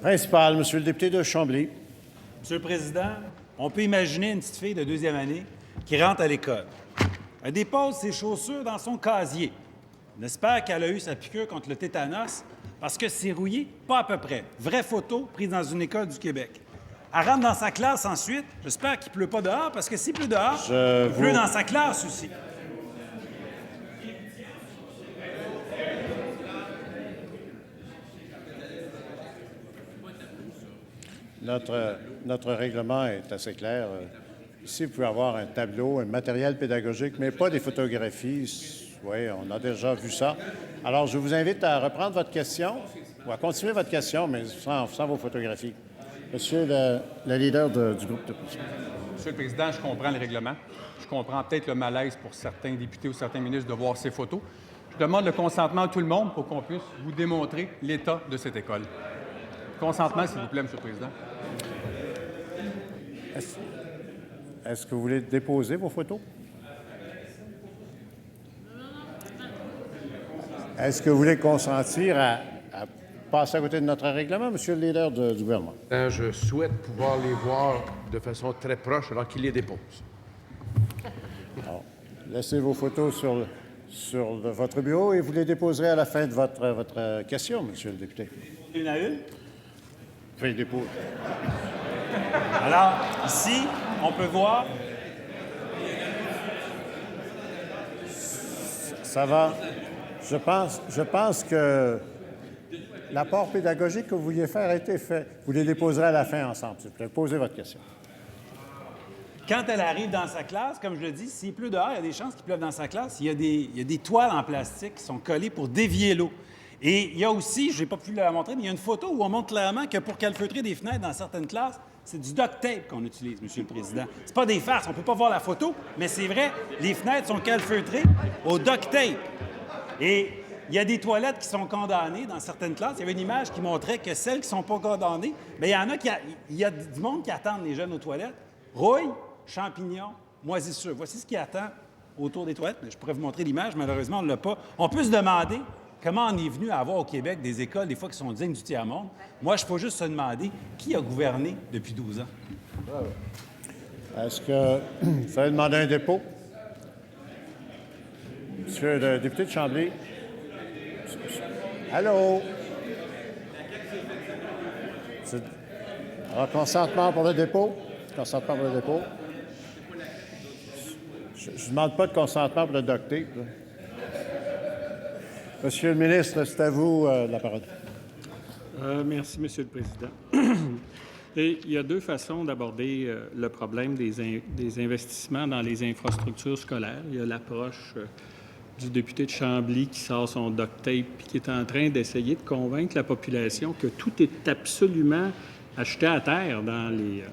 Principal, Monsieur le député de Chambly. Monsieur le Président, on peut imaginer une petite fille de 2e année qui rentre à l'école. Elle dépose ses chaussures dans son casier. On espère qu'elle a eu sa piqûre contre le tétanos parce que c'est rouillé, pas à peu près. Vraie photo prise dans une école du Québec. Elle rentre dans sa classe ensuite. J'espère qu'il ne pleut pas dehors parce que s'il pleut dehors, il pleut dans sa classe aussi. Notre règlement est assez clair. Ici, vous pouvez avoir un tableau, un matériel pédagogique, mais pas des photographies. Oui, on a déjà vu ça. Alors, je vous invite à reprendre votre question ou à continuer votre question, mais sans vos photographies. Monsieur le leader du groupe de position. Monsieur le Président, je comprends le règlement. Je comprends peut-être le malaise pour certains députés ou certains ministres de voir ces photos. Je demande le consentement de tout le monde pour qu'on puisse vous démontrer l'état de cette école. Consentement, s'il vous plaît, Monsieur le Président. Est-ce que vous voulez déposer vos photos? Est-ce que vous voulez consentir à passer à côté de notre règlement, Monsieur le leader du gouvernement? Je souhaite pouvoir les voir de façon très proche alors qu'il les dépose. Alors, laissez vos photos sur votre bureau et vous les déposerez à la fin de votre question, Monsieur le député. Une à une? Faites les déposer. Alors, ici, on peut voir. Ça va. Je pense que l'apport pédagogique que vous vouliez faire a été fait. Vous les déposerez à la fin ensemble, s'il vous plaît. Posez votre question. Quand elle arrive dans sa classe, comme je le dis, s'il pleut dehors, il y a des chances qu'il pleuve dans sa classe. Il y a des toiles en plastique qui sont collées pour dévier l'eau. Et il y a aussi, je n'ai pas pu la montrer, mais il y a une photo où on montre clairement que pour calfeutrer des fenêtres dans certaines classes, c'est du duct tape qu'on utilise, Monsieur le Président. C'est pas des farces, on ne peut pas voir la photo, mais c'est vrai, les fenêtres sont calfeutrées au duct tape. Et il y a des toilettes qui sont condamnées dans certaines classes. Il y avait une image qui montrait que celles qui ne sont pas condamnées, bien, il y a du monde qui attend les jeunes aux toilettes. Rouille, champignons, moisissures. Voici ce qui attend autour des toilettes. Je pourrais vous montrer l'image, malheureusement, on ne l'a pas. On peut se demander comment on est venu à avoir au Québec des écoles, des fois, qui sont dignes du tiers-monde. Moi, je peux juste se demander qui a gouverné depuis 12 ans. Est-ce que vous allez demander un dépôt? Monsieur le député de Chambly. Allô? Alors, consentement pour le dépôt? Consentement pour le dépôt? Je ne demande pas de consentement pour le duct tape. Monsieur le ministre, c'est à vous la parole. Merci, Monsieur le Président. Et il y a deux façons d'aborder le problème des investissements dans les infrastructures scolaires. Il y a l'approche du député de Chambly qui sort son duct tape et qui est en train d'essayer de convaincre la population que tout est absolument acheté à terre dans les...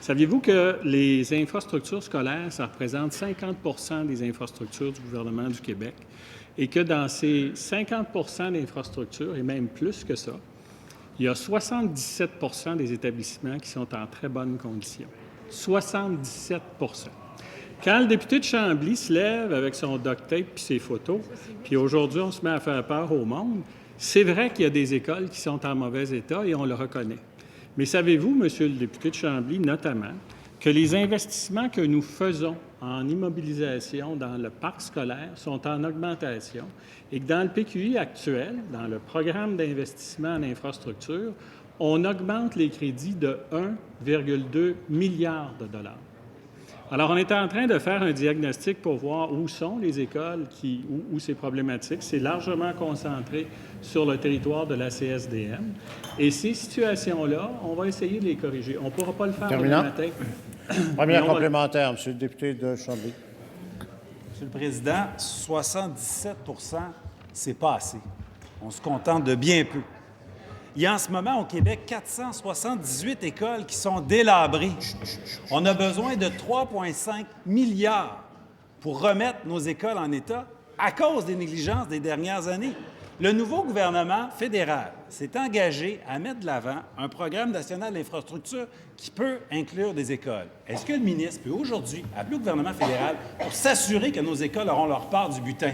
Saviez-vous que les infrastructures scolaires, ça représente 50 des infrastructures du gouvernement du Québec et que dans ces 50 d'infrastructures, et même plus que ça, il y a 77 des établissements qui sont en très bonnes conditions. 77 Quand le député de Chambly se lève avec son duct tape puis ses photos, puis aujourd'hui, on se met à faire peur au monde, c'est vrai qu'il y a des écoles qui sont en mauvais état et on le reconnaît. Mais savez-vous, Monsieur le député de Chambly, notamment, que les investissements que nous faisons en immobilisation dans le parc scolaire sont en augmentation et que dans le PQI actuel, dans le programme d'investissement en infrastructure, on augmente les crédits de 1,2 milliard de dollars. Alors, on est en train de faire un diagnostic pour voir où sont les écoles où c'est problématique. C'est largement concentré sur le territoire de la CSDM. Et ces situations-là, on va essayer de les corriger. On ne pourra pas le faire demain matin. Première complémentaire, Monsieur le député de Chambly. Monsieur le Président, 77 c'est pas assez. On se contente de bien peu. Il y a en ce moment au Québec 478 écoles qui sont délabrées. On a besoin de 3,5 milliards pour remettre nos écoles en état à cause des négligences des dernières années. Le nouveau gouvernement fédéral s'est engagé à mettre de l'avant un programme national d'infrastructure qui peut inclure des écoles. Est-ce que le ministre peut aujourd'hui appeler au gouvernement fédéral pour s'assurer que nos écoles auront leur part du butin?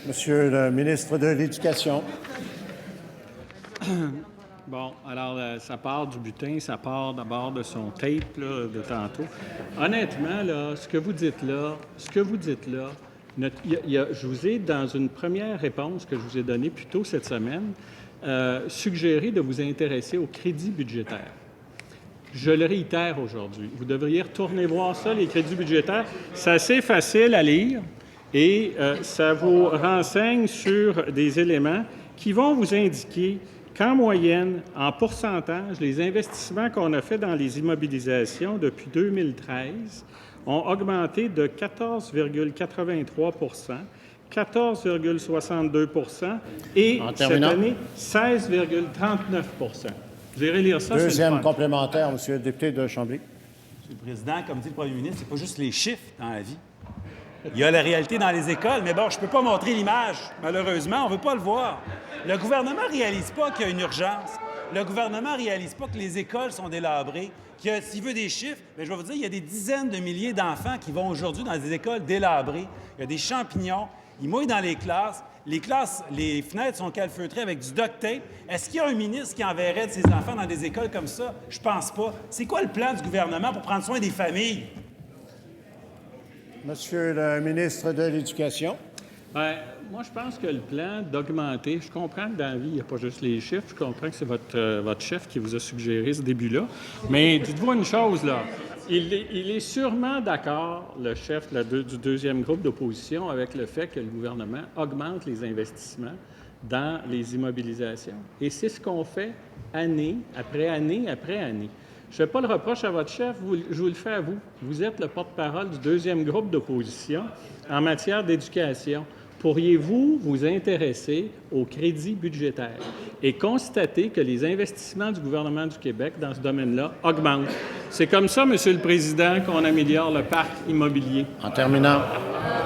Monsieur le ministre de l'Éducation. Bon, alors, ça part du butin, ça part d'abord de son tape, là, de tantôt. Honnêtement, là, ce que vous dites là, je vous ai, dans une première réponse que je vous ai donnée plus tôt cette semaine, suggéré de vous intéresser au crédit budgétaire. Je le réitère aujourd'hui. Vous devriez retourner voir ça, les crédits budgétaires. C'est assez facile à lire et ça vous renseigne sur des éléments qui vont vous indiquer qu'en moyenne, en pourcentage, les investissements qu'on a faits dans les immobilisations depuis 2013 ont augmenté de 14,83 14,62 et cette année, 16,39 Vous irez lire ça. Deuxième complémentaire, Monsieur le député de Chambly. Monsieur le Président, comme dit le premier ministre, c'est pas juste les chiffres dans la vie. Il y a la réalité dans les écoles, mais bon, je ne peux pas montrer l'image. Malheureusement, on ne veut pas le voir. Le gouvernement ne réalise pas qu'il y a une urgence. Le gouvernement ne réalise pas que les écoles sont délabrées. S'il veut des chiffres, bien, je vais vous dire, il y a des dizaines de milliers d'enfants qui vont aujourd'hui dans des écoles délabrées. Il y a des champignons. Ils mouillent dans les classes. Les fenêtres sont calfeutrées avec du duct tape. Est-ce qu'il y a un ministre qui enverrait de ses enfants dans des écoles comme ça? Je pense pas. C'est quoi le plan du gouvernement pour prendre soin des familles? Monsieur le ministre de l'Éducation. Bien, moi, je pense que le plan d'augmenter, je comprends que dans la vie, il n'y a pas juste les chiffres, je comprends que c'est votre chef qui vous a suggéré ce début-là, mais dites-vous une chose, là, il est sûrement d'accord, le chef du deuxième groupe d'opposition, avec le fait que le gouvernement augmente les investissements dans les immobilisations. Et c'est ce qu'on fait année après année après année. Je ne fais pas le reproche à votre chef, je vous le fais à vous. Vous êtes le porte-parole du deuxième groupe d'opposition en matière d'éducation. Pourriez-vous vous intéresser au crédit budgétaire et constater que les investissements du gouvernement du Québec dans ce domaine-là augmentent? C'est comme ça, Monsieur le Président, qu'on améliore le parc immobilier. En terminant.